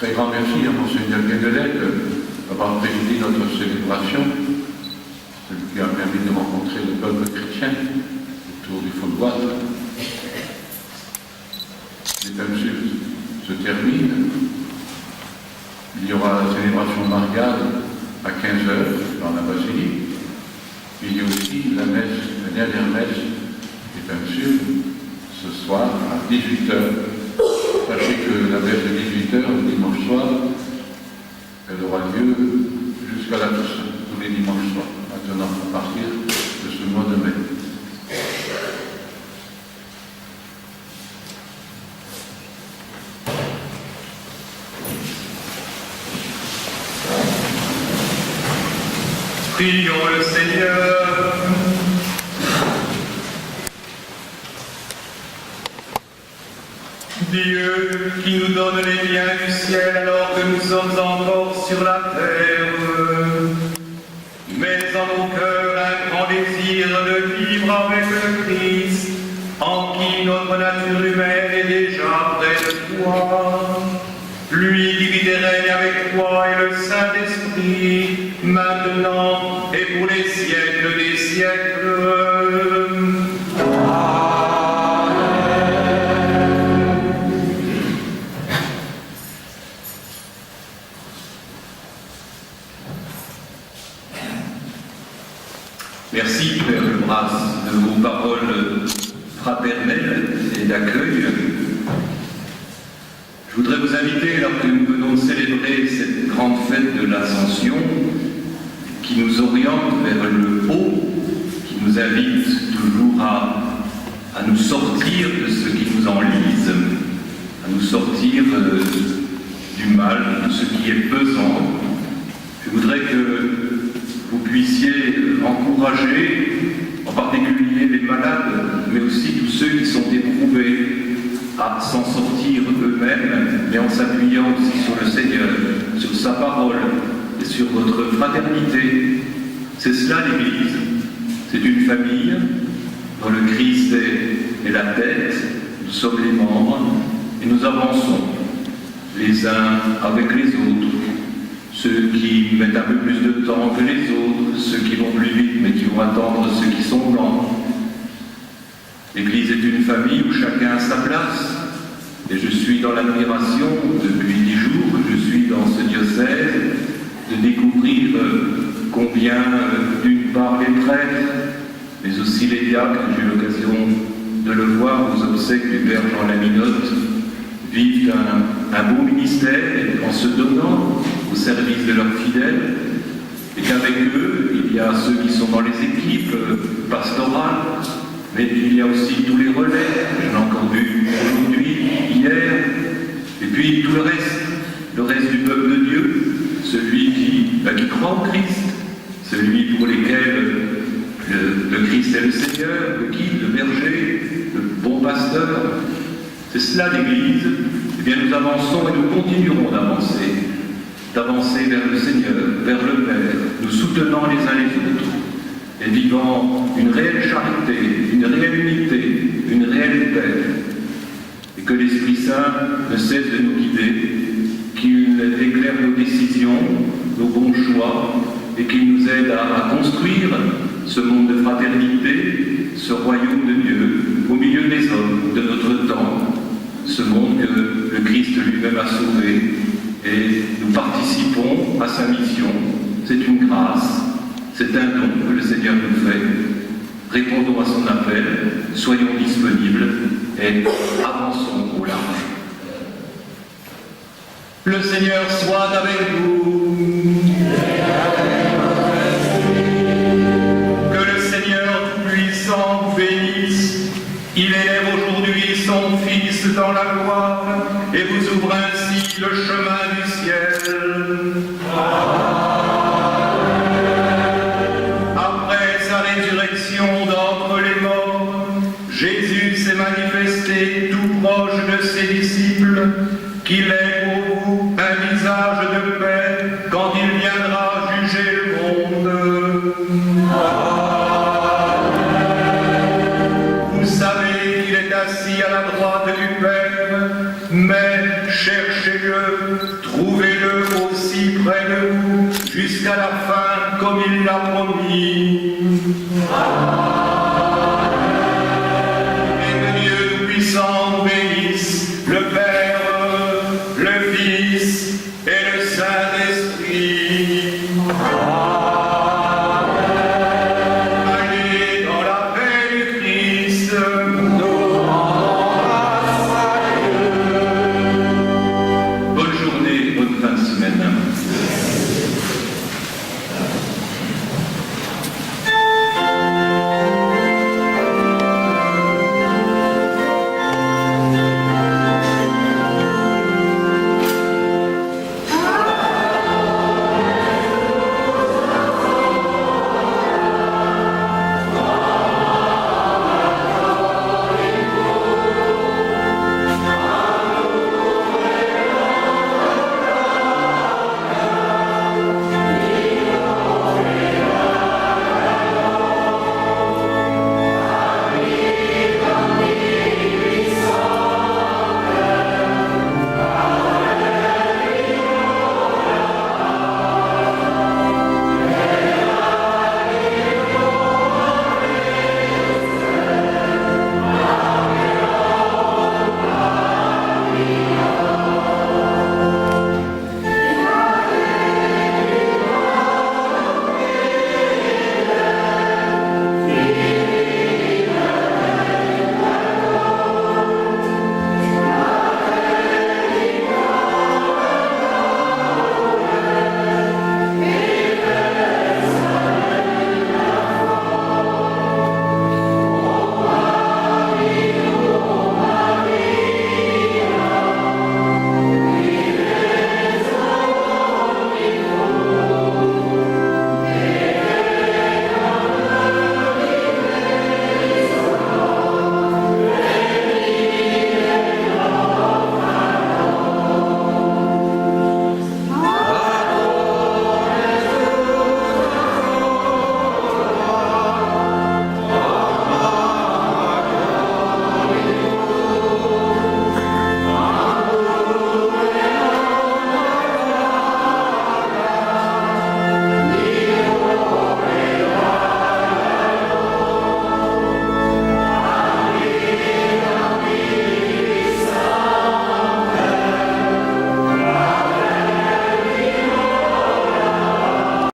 Très grand merci à Monseigneur Guédelec d'avoir présidé notre célébration, celui qui a permis de rencontrer le peuple chrétien autour du Faubois. Les mesures se terminent. Il y aura la célébration mariale à 15h dans la basilique. Il y a aussi la messe, la dernière messe des mesures ce soir à 18h. Sachez que la messe de 18h, le dimanche soir, elle aura lieu jusqu'à la Toussaint, tous les dimanches soirs, maintenant à partir de ce mois de mai. Prions le Seigneur. Dieu qui nous donne les biens du ciel alors que nous sommes encore sur la terre, mets en nos cœurs un grand désir de vivre avec le Christ, en qui notre nature humaine est déjà près de toi. Lui qui vit et règne avec toi et le Saint-Esprit, maintenant et pour les siècles des siècles. Merci, Père Lebras, de vos paroles fraternelles et d'accueil. Je voudrais vous inviter, alors que nous venons de célébrer cette grande fête de l'Ascension, qui nous oriente vers le haut, qui nous invite toujours à nous sortir de ce qui nous enlise, à nous sortir du mal, de ce qui est pesant. Je voudrais que vous puissiez encourager, en particulier les malades, mais aussi tous ceux qui sont éprouvés, à s'en sortir eux-mêmes, mais en s'appuyant aussi sur le Seigneur, sur sa parole et sur votre fraternité. C'est cela l'Église. C'est une famille dont le Christ est la tête, nous sommes les membres, et nous avançons les uns avec les autres. Ceux qui mettent un peu plus de temps que les autres, ceux qui vont plus vite mais qui vont attendre ceux qui sont lents. L'Église est une famille où chacun a sa place, et je suis dans l'admiration depuis 10 jours que je suis dans ce diocèse de découvrir combien d'une part les prêtres, mais aussi les diacres, j'ai eu l'occasion de le voir aux obsèques du Père Jean Laminotte, vivent un beau ministère en se donnant au service de leurs fidèles, et qu'avec eux, il y a ceux qui sont dans les équipes pastorales, mais il y a aussi tous les relais, j'en ai encore vu aujourd'hui, hier, et puis tout le reste du peuple de Dieu, celui qui croit au Christ, celui pour lesquels le Christ est le Seigneur, le guide, le berger, le bon pasteur. C'est cela l'Église. Eh bien nous avançons et nous continuerons d'avancer vers le Seigneur, vers le Père, nous soutenant les uns les autres, et vivant une réelle charité, une réelle unité, une réelle paix, et que l'Esprit Saint ne cesse de nous guider, qu'il éclaire nos décisions, nos bons choix, et qu'il nous aide à construire ce monde de fraternité, ce royaume de Dieu, au milieu des hommes de notre temps, ce monde que le Christ lui-même a sauvé, et nous participons à sa mission. C'est une grâce. C'est un don que le Seigneur nous fait. Répondons à son appel, soyons disponibles et avançons au large. Le Seigneur soit avec vous. Que le Seigneur Tout-Puissant vous bénisse. Il élève aujourd'hui son Fils dans la gloire et vous ouvre ainsi le chemin du ciel. D'entre les morts, Jésus s'est manifesté tout proche de ses disciples, qu'il est pour vous un visage de paix jusqu'à la fin comme il l'a promis.